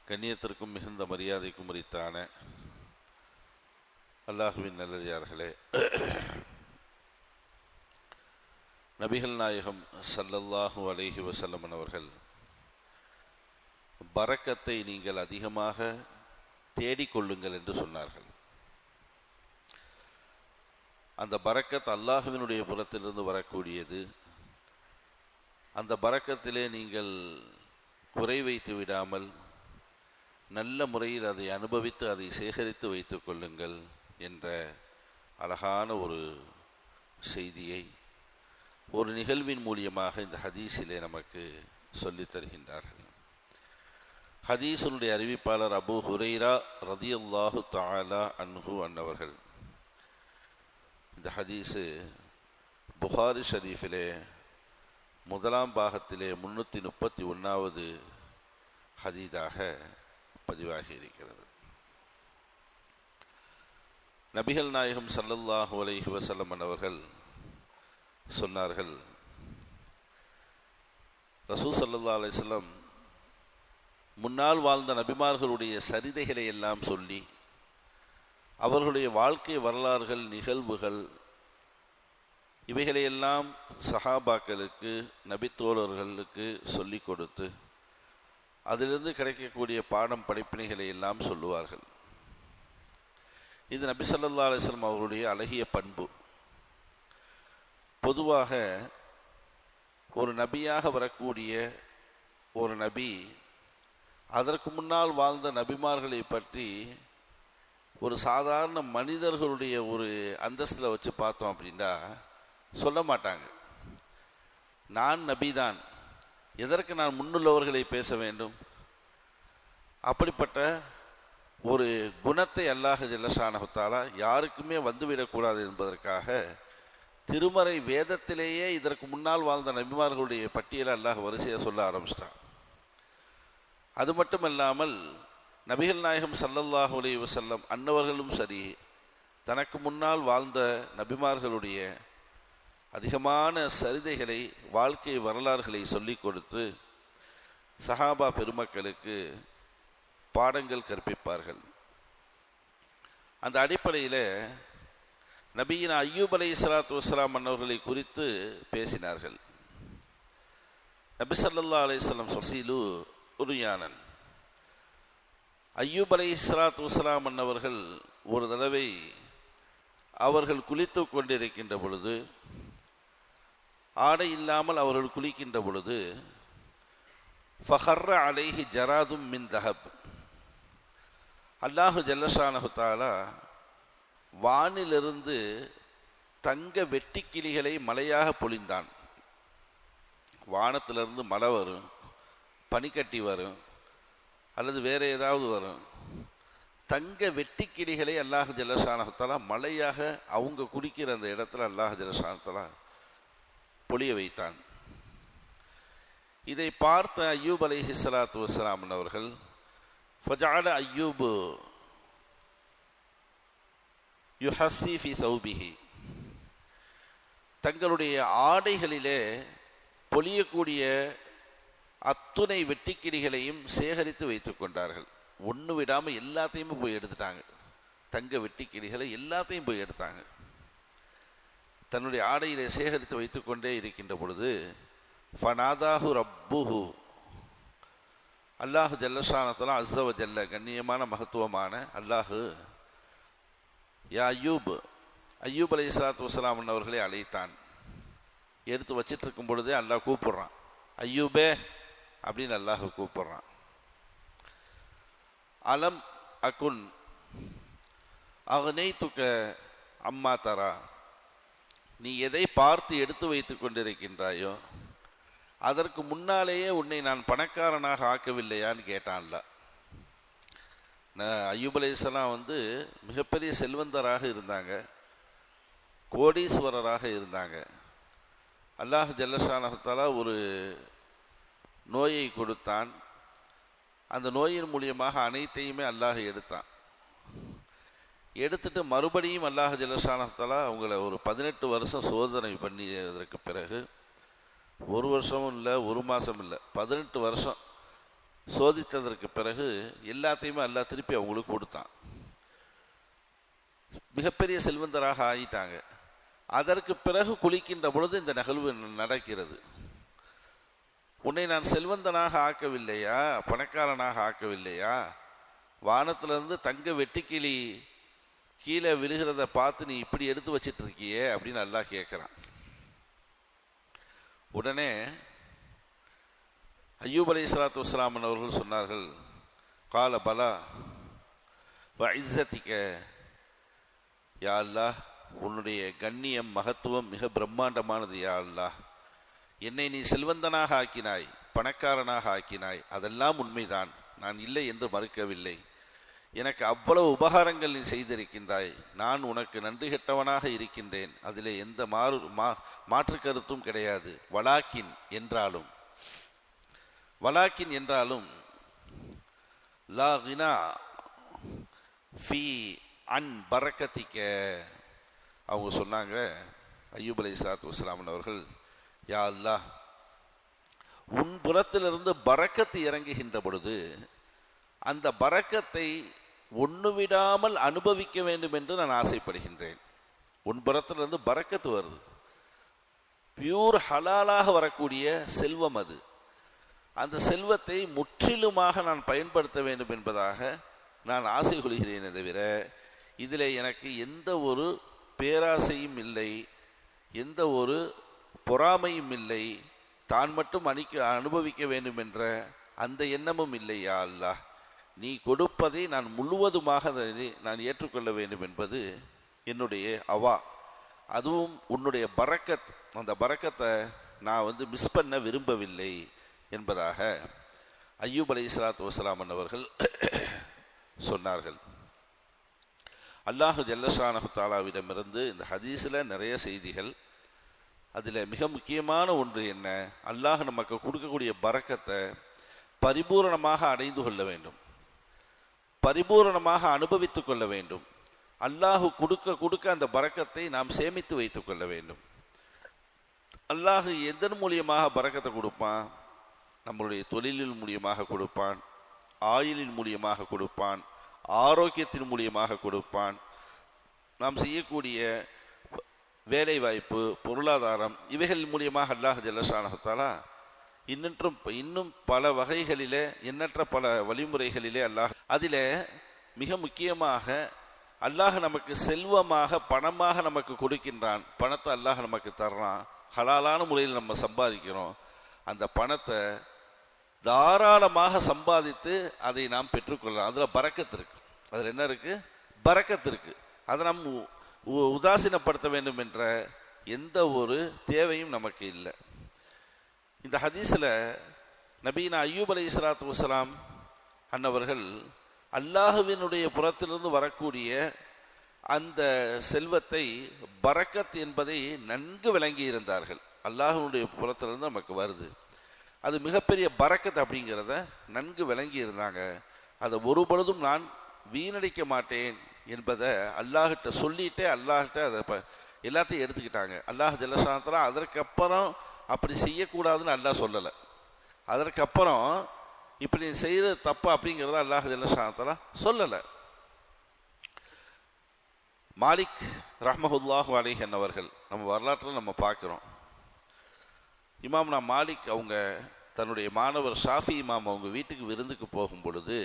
கண்ணியத்திற்கும் மிகுந்த மரியாதைக்கும் உரித்தான அல்லாஹுவின் நல்லடியார்களே, நபிகள் நாயகம் ஸல்லல்லாஹு அலைஹி வஸல்லம் அவர்கள் பரக்கத்தை நீங்கள் அதிகமாக தேடிக்கொள்ளுங்கள் என்று சொன்னார்கள். அந்த பரக்கத் அல்லாஹுவினுடைய புறத்திலிருந்து வரக்கூடியது. அந்த பரக்கத்திலே நீங்கள் குறை வைத்து விடாமல் நல்ல முறையில் அதை அனுபவித்து அதை சேகரித்து வைத்துக் கொள்ளுங்கள் என்ற அழகான ஒரு செய்தியை ஒரு நிகழ்வின் மூலியமாக இந்த ஹதீஸிலே நமக்கு சொல்லித் தருகின்றார்கள். ஹதீஸுடைய அறிவிப்பாளர் அபூ ஹுரைரா ரதியல்லாஹு தஆலா அன்ஹு அன்னவர்கள். இந்த ஹதீஸு புகாரி ஷரீஃபிலே முதலாம் பாகத்திலே 331வது ஹதீஸாக பதிவாகி இருக்கிறது. நபிகள் நாயகம் ஸல்லல்லாஹு அலைஹி வஸல்லம் அவர்கள் சொன்னார்கள், ரசூல் ஸல்லல்லாஹு அலைஹி வஸல்லம் முன்னால் வாழ்ந்த நபிமார்களுடைய சரிதைகளை எல்லாம் சொல்லி அவர்களுடைய வாழ்க்கை வரலாறுகள், நிகழ்வுகள் இவைகளையெல்லாம் சஹாபாக்களுக்கு, நபித்தோழர்களுக்கு சொல்லிக் கொடுத்து அதிலிருந்து கிடைக்கக்கூடிய பாடம் படிப்பினைகளை எல்லாம் சொல்லுவார்கள். இது நபி ஸல்லல்லாஹு அலைஹி வஸல்லம் அவர்களுடைய அழகிய பண்பு. பொதுவாக ஒரு நபியாக வரக்கூடிய ஒரு நபி அதற்கு முன்னால் வாழ்ந்த நபிமார்களை பற்றி ஒரு சாதாரண மனிதர்களுடைய ஒரு அந்தஸ்தில் வச்சு பார்த்தோம் அப்படின்னா சொல்ல மாட்டாங்க. நான் நபிதான், எதற்கு நான் முன்னுள்ளவர்களை பேச வேண்டும்? அப்படிப்பட்ட ஒரு குணத்தை அல்லாஹ் ஜல்லஷானஹு தஆலா யாருக்குமே வந்துவிடக்கூடாது என்பதற்காக திருமறை வேதத்திலேயே இதற்கு முன்னால் வாழ்ந்த நபிமார்களுடைய பட்டியலை அல்லாஹ் வரிசையாக சொல்ல ஆரம்பிச்சிட்டான். அது மட்டுமல்லாமல் நபிகள் நாயகம் ஸல்லல்லாஹு அலைஹி வஸல்லம் அன்னவர்களும் சரி, தனக்கு முன்னால் வாழ்ந்த நபிமார்களுடைய அதிகமான சரிதைகளை, வாழ்க்கை வரலாறுகளை சொல்லிக் கொடுத்து சஹாபா பெருமக்களுக்கு பாடங்கள் கற்பிப்பார்கள். அந்த அடிப்படையில் நபியின் அய்யூப் அலைஹிஸ்ஸலாத்து வஸ்ஸலாம் அன்னவர்களை குறித்து பேசினார்கள். நபி ஸல்லல்லாஹு அலைஹி வஸல்லம் ஃபஸீலு உரியானன். அய்யூப் அலைஹிஸ்ஸலாத்து வஸ்ஸலாம் அன்னவர்கள் ஒரு தடவை அவர்கள் குளித்து கொண்டிருக்கின்ற பொழுது, ஆடை இல்லாமல் அவர்கள் குளிக்கின்ற பொழுது, ஃபஹர்ர அலைஹி ஜராதும் மின் தஹப், அல்லாஹு ஜல்லஷானஹு தஆலா வானிலிருந்து தங்க வெட்டிக்கிளிகளை மலையாக பொழிந்தான். வானத்திலிருந்து மழை வரும், பனிக்கட்டி வரும், அல்லது வேற ஏதாவது வரும். தங்க வெட்டிக்கிளிகளை அல்லாஹ் ஜல்லஷானஹு தஆலா மலையாக அவங்க குடிக்கிற அந்த இடத்துல அல்லாஹ் ஜல்லஷானஹு தஆலா பொழிய வைத்தான். இதை பார்த்த அய்யூப் அலைஹிஸ்ஸலாத்து வஸ்ஸலாம் அவர்கள் ஃபஜஅல அய்யூப் யுஹஸ்ஸி ஃபி ஸௌபிஹி, தங்களுடைய ஆடைகளிலே பொழியக்கூடிய அத்துணை வெட்டிக்கிளிகளையும் சேகரித்து வைத்துக் கொண்டார்கள். ஒன்று விடாமல் எல்லாத்தையுமே போய் எடுத்துட்டாங்க. தங்க வெட்டிக்கிளிகளை எல்லாத்தையும் போய் எடுத்தாங்க. தன்னுடைய ஆடையிலே சேகரித்து வைத்து கொண்டே இருக்கின்ற பொழுது ஃபனாதாஹு ரப்புஹு, அல்லாஹு ஜல்லஷானஹு தஆலா அஸ்ஸ வ ஜல்ல, கண்ணியமான மகத்துவமான அல்லாஹு, யா அய்யூப், அய்யூப் அலைஹிஸ்ஸலாத்து வஸ்ஸலாம் அவர்களை அழைத்தான். எடுத்து வச்சிட்டு இருக்கும் பொழுதே அல்லாஹ் கூப்பிடுறான், அய்யூபே அப்படின்னு அல்லாஹ் கூப்பிடுறான். அலம் அகுன் அக்னைதுக அம்மா தரா, நீ எதை பார்த்து எடுத்து வைத்து கொண்டிருக்கின்றாயோ அதற்கு முன்னாலேயே உன்னை நான் பணக்காரனாக ஆக்கவில்லையான்னு கேட்டான்ல. அய்யூப் அலைஹிஸ்ஸலாம் மிகப்பெரிய செல்வந்தராக இருந்தாங்க, கோடீஸ்வரராக இருந்தாங்க. அல்லாஹ் ஜல்லஷானஹு தஆலா ஒரு நோயை கொடுத்தான். அந்த நோயின் மூலியமாக அனைத்தையுமே அல்லாஹ் எடுத்தான். எடுத்துட்டு மறுபடியும் அல்லாஹ் ஜல்லஷானஹு தஆலா அவங்கள ஒரு 18 வருஷம் சோதனை பண்ணியதற்கு பிறகு, ஒரு வருஷமும் இல்லை, ஒரு மாதம் இல்லை, 18 வருஷம் சோதித்ததற்கு பிறகு எல்லாத்தையுமே அல்லாஹ் திருப்பி அவங்களுக்கு கொடுத்தான். மிகப்பெரிய செல்வந்தராக ஆகிட்டாங்க. அதற்கு பிறகு குளிக்கின்ற பொழுது இந்த நிகழ்வு நடக்கிறது. உன்னை நான் செல்வந்தனாக ஆக்கவில்லையா, பணக்காரனாக ஆக்கவில்லையா? வானத்திலிருந்து தங்க வெட்டிக்கிளி கீழே விழுகிறத பார்த்து நீ இப்படி எடுத்து வச்சிட்டு இருக்கியே அப்படின்னு அல்லாஹ் கேட்கிறான். உடனே அய்யூப் அலைஹிஸ்ஸலாத்து வஸ்ஸலாம் அவர்கள் சொன்னார்கள், கால பலா வ இஸ்ஸத்திக, யா அல்லாஹ், உன்னுடைய கண்ணியம் மகத்துவம் மிக பிரம்மாண்டமானது. யா அல்லாஹ், என்னை நீ செல்வந்தனாக ஆக்கினாய், பணக்காரனாக ஆக்கினாய், அதெல்லாம் உண்மைதான், நான் இல்லை என்று மறுக்கவில்லை. எனக்கு அவ்வளவு உபகாரங்கள் நீ செய்திருக்கின்றாய், நான் உனக்கு நன்றி கெட்டவனாக இருக்கின்றேன், அதிலே எந்த மாற்று கருத்தும் கிடையாது. வலாக்கின் என்றாலும் லா கினா ஃபீ அன் பரக்கத்திக்க. அவங்க சொன்னாங்க, அய்யூப் அலைஹிஸ்ஸலாத்து வஸ்ஸலாம் அவர்கள், யா அல்லாஹ், உன் புறத்திலிருந்து பரக்கத்து இறங்குகின்ற பொழுது அந்த பரக்கத்தை ஒன்று விடாமல் அனுபவிக்க வேண்டும் என்று நான் ஆசைப்படுகின்றேன். உன் புறத்திலிருந்து பரக்கத்து வருது, பியூர் ஹலாலாக வரக்கூடிய செல்வம் அது. அந்த செல்வத்தை முற்றிலுமாக நான் பயன்படுத்த வேண்டும் என்பதாக நான் ஆசை கொள்கிறேனே தவிர இதில் எனக்கு எந்த ஒரு பேராசையும் இல்லை, எந்த ஒரு பொறாமையும் இல்லை, தான் மட்டும் அனுபவிக்க வேண்டும் என்ற அந்த எண்ணமும் இல்லை. யா அல்லாஹ், நீ கொடுப்பதை நான் முழுவதுமாக நான் ஏற்றுக்கொள்ள வேண்டும் என்பது என்னுடைய அவா. அதுவும் உன்னுடைய பரக்கத், அந்த பரக்கத்தை நான் மிஸ் பண்ண விரும்பவில்லை என்பதாக அய்யூப் அலைஹிஸ்ஸலாத்து வஸ்ஸலாம் அவர்கள் சொன்னார்கள். அல்லாஹு ஜல்லஷானஹு தஆலாவிடமிருந்து இந்த ஹதீஸில் நிறைய செய்திகள். அதில் மிக முக்கியமான ஒன்று என்ன, அல்லாஹ் நமக்கு கொடுக்கக்கூடிய பரக்கத்தை பரிபூரணமாக அடைந்து கொள்ள வேண்டும், பரிபூரணமாக அனுபவித்து கொள்ள வேண்டும். அல்லாஹ் கொடுக்க அந்த பரக்கத்தை நாம் சேமித்து வைத்து கொள்ள வேண்டும். அல்லாஹ் எதன் மூலியமாக பரக்கத்தை கொடுப்பான்? நம்மளுடைய தொழிலின் மூலியமாக கொடுப்பான், ஆயுளின் மூலியமாக கொடுப்பான், ஆரோக்கியத்தின் மூலியமாக கொடுப்பான், நாம் செய்யக்கூடிய வேலை வாய்ப்பு, பொருளாதாரம், இவைகள் மூலியமாக அல்லாஹ் ஜல்லஷானஹு தஆலா இன்னும் பல வகைகளிலே, எண்ணற்ற பல வழிமுறைகளிலே அல்லாஹ், அதில் மிக முக்கியமாக அல்லாஹ் நமக்கு செல்வமாக பணமாக நமக்கு கொடுக்கின்றான். பணத்தை அல்லாஹ் நமக்கு தர்றான், ஹலாலான முறையில் நம்ம சம்பாதிக்கிறோம். அந்த பணத்தை தாராளமாக சம்பாதித்து அதை நாம் பெற்றுக்கொள்ளலாம். அதில் பரக்கத்து இருக்கு. அதில் என்ன இருக்கு? பரக்கத்து இருக்கு. அதை நாம் உதாசீனப்படுத்த வேண்டும் என்ற எந்த ஒரு தேவையும் நமக்கு இல்லை. இந்த ஹதீஸில் நபீனா அய்யூப் அலைஹிஸ்ஸலாத்து வஸ்ஸலாம் அன்னவர்கள் அல்லாஹுவினுடைய புறத்திலிருந்து வரக்கூடிய அந்த செல்வத்தை பரக்கத் என்பதை நன்கு விளங்கி இருந்தார்கள். அல்லாஹுவினுடைய புறத்திலிருந்து நமக்கு வருது, அது மிகப்பெரிய பரக்கத் அப்படிங்கிறத நன்கு விளங்கி இருந்தாங்க. அதை ஒரு பொழுதும் நான் வீணடிக்க மாட்டேன் என்பதை அல்லாஹ்கிட்ட சொல்லிட்டே அல்லாஹ்கிட்ட அதை எல்லாத்தையும் எடுத்துக்கிட்டாங்க. அல்லாஹ் ஜல்லஷானஹு தஆலா அதற்கப்புறம் அப்படி செய்யக்கூடாதுன்னு அல்லாஹ் சொல்லலை. அதற்கப்புறம் இப்படி செய்யறது தப்பு அப்படிங்கிறத அல்லாஹ் ஜல்லஷானஹு தஆலா சொல்லலை. மாலிக் ரஹ்மத்துல்லாஹி அலைஹி அவர்கள் நம்ம வரலாற்றில் நம்ம பார்க்குறோம். இமாம்னா மாலிக் அவங்க தன்னுடைய மாணவர் ஷாஃபி இமாம் அவங்க வீட்டுக்கு விருந்துக்கு போகும் பொழுது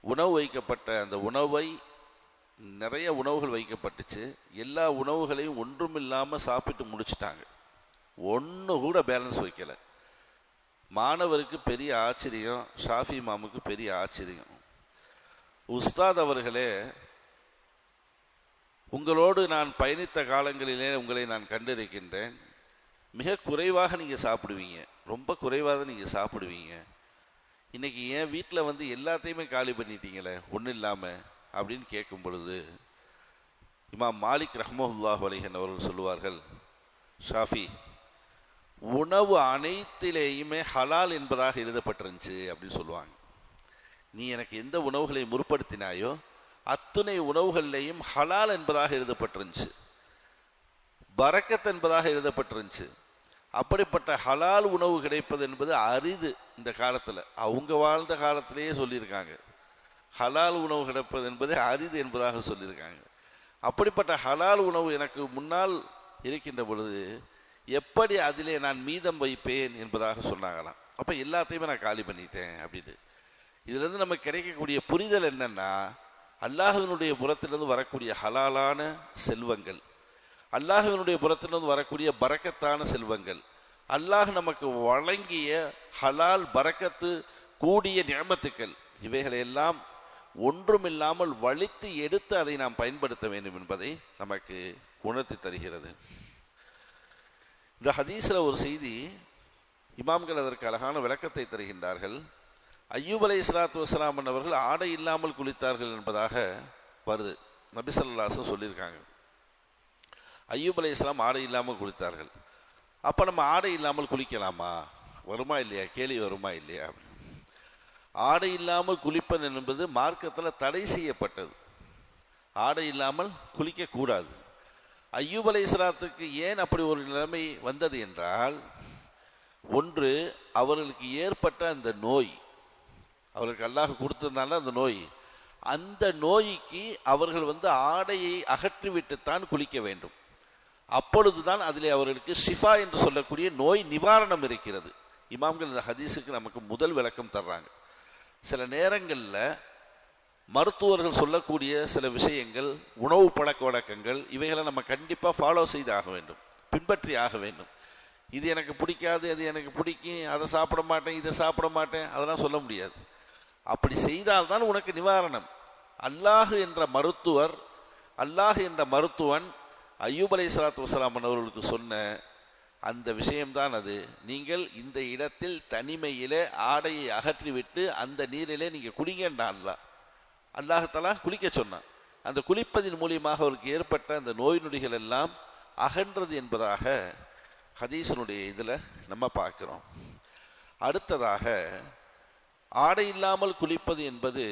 உணவு வைக்கப்பட்ட அந்த உணவை, நிறைய உணவுகள் வைக்கப்பட்டுச்சு, எல்லா உணவுகளையும் ஒன்றுமில்லாமல் சாப்பிட்டு முடிச்சுட்டாங்க, ஒன்று கூட பேலன்ஸ் வைக்கலை. மாணவருக்கு பெரிய ஆச்சரியம், ஷாஃபி இமாமுக்கு பெரிய ஆச்சரியம். உஸ்தாத் அவர்களே, உங்களோடு நான் பயணித்த காலங்களிலே உங்களை நான் கண்டிருக்கின்றேன், மிக குறைவாக நீங்கள் சாப்பிடுவீங்க, ரொம்ப குறைவாக நீங்கள் சாப்பிடுவீங்க. இன்னைக்கு என் வீட்டில் எல்லாத்தையுமே காலி பண்ணிட்டீங்களே ஒன்றும் இல்லாமல் அப்படின்னு கேட்கும் பொழுது இமாம் மாலிக் ரஹ்மத்துல்லாஹி அலைஹி அவர்கள் சொல்லுவார்கள், ஷாஃபி, உணவு அனைத்திலேயுமே ஹலால் என்பதாக எழுதப்பட்டிருந்துச்சு அப்படின்னு சொல்லுவாங்க. நீ எனக்கு எந்த உணவுகளை முற்படுத்தினாயோ அத்துணை உணவுகள்லையும் ஹலால் என்பதாக எழுதப்பட்டிருந்துச்சு, பரக்கத் என்பதாக எழுதப்பட்டிருந்துச்சு. அப்படிப்பட்ட ஹலால் உணவு கிடைப்பது என்பது அரிது இந்த காலத்தில் அவங்க வாழ்ந்த காலத்திலேயே சொல்லியிருக்காங்க. ஹலால் உணவு கிடைப்பது என்பது அரிது என்பதாக சொல்லியிருக்காங்க. அப்படிப்பட்ட ஹலால் உணவு எனக்கு முன்னால் இருக்கின்ற பொழுது எப்படி அதிலே நான் மீதம் வைப்பேன் என்பதாக சொன்னாங்களாம். அப்போ எல்லாத்தையுமே நான் காலி பண்ணிட்டேன் அப்படின்னு. இதுலேருந்து நமக்கு கிடைக்கக்கூடிய புரிதல் என்னன்னா, அல்லாஹ்வினுடைய புறத்திலிருந்து வரக்கூடிய ஹலாலான செல்வங்கள், அல்லாஹ்வினுடைய புறத்திலிருந்து வரக்கூடிய பரக்கத்தான செல்வங்கள், அல்லாஹ் நமக்கு வழங்கிய ஹலால் பரக்கத்து கூடிய நியமத்துக்கள், இவைகளை எல்லாம் ஒன்றுமில்லாமல் வலித்து எடுத்து அதை நாம் பயன்படுத்த வேண்டும் என்பதை நமக்கு உணர்த்தி தருகிறது. இந்த ஹதீஸ்ல ஒரு செய்தி, இமாம்கள் அதற்கு அழகான விளக்கத்தை தருகின்றார்கள். அய்யூப் அலைஹிஸ்ஸலாத்து வஸ்ஸலாம் அவர்கள் ஆடை இல்லாமல் குளித்தார்கள் என்பதாக வருது. நபி ஸல்லல்லாஹு அலைஹி வஸல்லம் சொல்லியிருக்காங்க, அய்யூப் அலைஹிஸ்ஸலாம் ஆடை இல்லாமல் குளித்தார்கள். அப்போ நம்ம ஆடை இல்லாமல் குளிக்கலாமா, வருமா இல்லையா, கேள்வி வருமா இல்லையா? ஆடை இல்லாமல் குளிப்பது என்பது மார்க்கத்தில் தடை செய்யப்பட்டது. ஆடை இல்லாமல் குளிக்க கூடாது. அய்யூப் அலைஹிஸ்ஸலாத்துக்கு ஏன் அப்படி ஒரு நிலைமை வந்தது என்றால், ஒன்று அவர்களுக்கு ஏற்பட்ட அந்த நோய், அவர்களுக்கு அல்லாஹ் கொடுத்ததுனால அந்த நோய், அந்த நோய்க்கு அவர்கள் ஆடையை அகற்றிவிட்டுத்தான் குளிக்க வேண்டும். அப்பொழுதுதான் அதிலே அவர்களுக்கு ஷிஃபா என்று சொல்லக்கூடிய நோய் நிவாரணம் இருக்கிறது. இமாம்கள் இந்த ஹதீஸுக்கு நமக்கு முதல் விளக்கம் தர்றாங்க. சில நேரங்களில் மருத்துவர்கள் சொல்லக்கூடிய சில விஷயங்கள், உணவு பழக்க வழக்கங்கள், இவைகளை நம்ம கண்டிப்பாக ஃபாலோ செய்து ஆக வேண்டும், பின்பற்றி ஆக வேண்டும். இது எனக்கு பிடிக்காது, அது எனக்கு பிடிக்கும், அதை சாப்பிட மாட்டேன், இதை சாப்பிட மாட்டேன், அதெல்லாம் சொல்ல முடியாது. அப்படி செய்தால்தான் உனக்கு நிவாரணம். அல்லாஹ் என்ற மருத்துவர், அல்லாஹ் என்ற மருத்துவன் அய்யூப் அலைஹிஸ்ஸலாத்து வஸ்ஸலாம் அவர்களுக்கு சொன்ன அந்த விஷயம்தான் அது. நீங்கள் இந்த இடத்தில் தனிமையிலே ஆடையை அகற்றிவிட்டு அந்த நீரிலே நீங்கள் குளிங்கன்றான் அல்லாஹ்தஆலா குளிக்க சொன்னான். அந்த குளிப்பதின் மூலியமாக அவருக்கு ஏற்பட்ட அந்த நோய் நொடிகள் எல்லாம் அகன்றது என்பதாக ஹதீஸனுடைய இதில் நம்ம பார்க்கிறோம். அடுத்ததாக, ஆடை இல்லாமல் குளிப்பது என்பது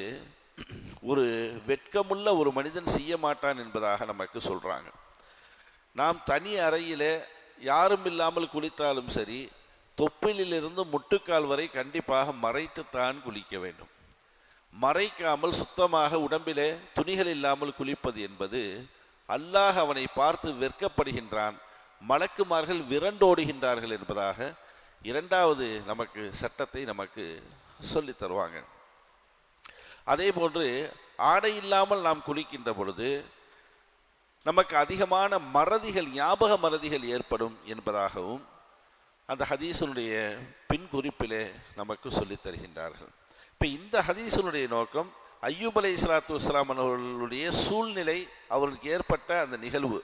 ஒரு வெட்கமுள்ள ஒரு மனிதன் செய்ய மாட்டான் என்பதாக நமக்கு சொல்றாங்க. நாம் தனி அறையிலே யாரும் இல்லாமல் குளித்தாலும் சரி, தொப்பிலிருந்து முட்டுக்கால் வரை கண்டிப்பாக மறைத்துத்தான் குளிக்க வேண்டும். மறைக்காமல் சுத்தமாக உடம்பிலே துணிகள் இல்லாமல் குளிப்பது என்பது அல்லாஹ் அவனை பார்த்து வெட்கப்படுகின்றான், மலக்குமார்கள் விரண்டோடுகின்றார்கள் என்பதாக இரண்டாவது நமக்கு சட்டத்தை நமக்கு சொல்லி தருவாங்க. அதே போன்று ஆடை இல்லாமல் நாம் குளிக்கின்ற பொழுது நமக்கு அதிகமான மறதிகள், ஞாபக மறதிகள் ஏற்படும் என்பதாகவும் அந்த ஹதீஸனுடைய பின் குறிப்பிலே நமக்கு சொல்லித் தருகின்றார்கள். இப்போ இந்த ஹதீஸனுடைய நோக்கம், அய்யூப் அலைஹிஸ்ஸலாத்து வஸ்ஸலாம் அவர்களுடைய சூழ்நிலை, அவர்களுக்கு ஏற்பட்ட அந்த நிகழ்வு,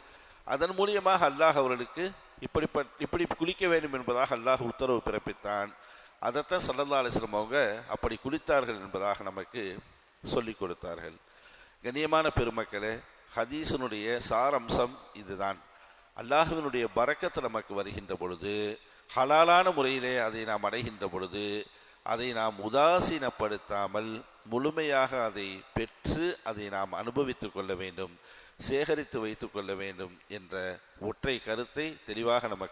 அதன் மூலியமாக அல்லாஹ் அவர்களுக்கு இப்படி குளிக்க வேண்டும் என்பதாக அல்லாஹ் உத்தரவு பிறப்பித்தான். அதைத்தான் ஸல்லல்லாஹு அலைஹி வஸல்லம் அவங்க அப்படி குளித்தார்கள் என்பதாக நமக்கு சொல்லி கொடுத்தார்கள். கண்ணியமான பெருமக்களே, ஹதீஸனுடைய சாரம்சம் இதுதான். அல்லாஹ்வினுடைய பரக்கத்து நமக்கு வருகின்ற பொழுது, ஹலாலான முறையிலே அதை நாம் அடைகின்ற பொழுது, அதை நாம் உதாசீனப்படுத்தாமல் முழுமையாக அதை பெற்று அதை நாம் அனுபவித்துக் கொள்ள வேண்டும், சேகரித்து வைத்துக் கொள்ள வேண்டும் என்ற ஒற்றை கருத்தை தெளிவாக நமக்கு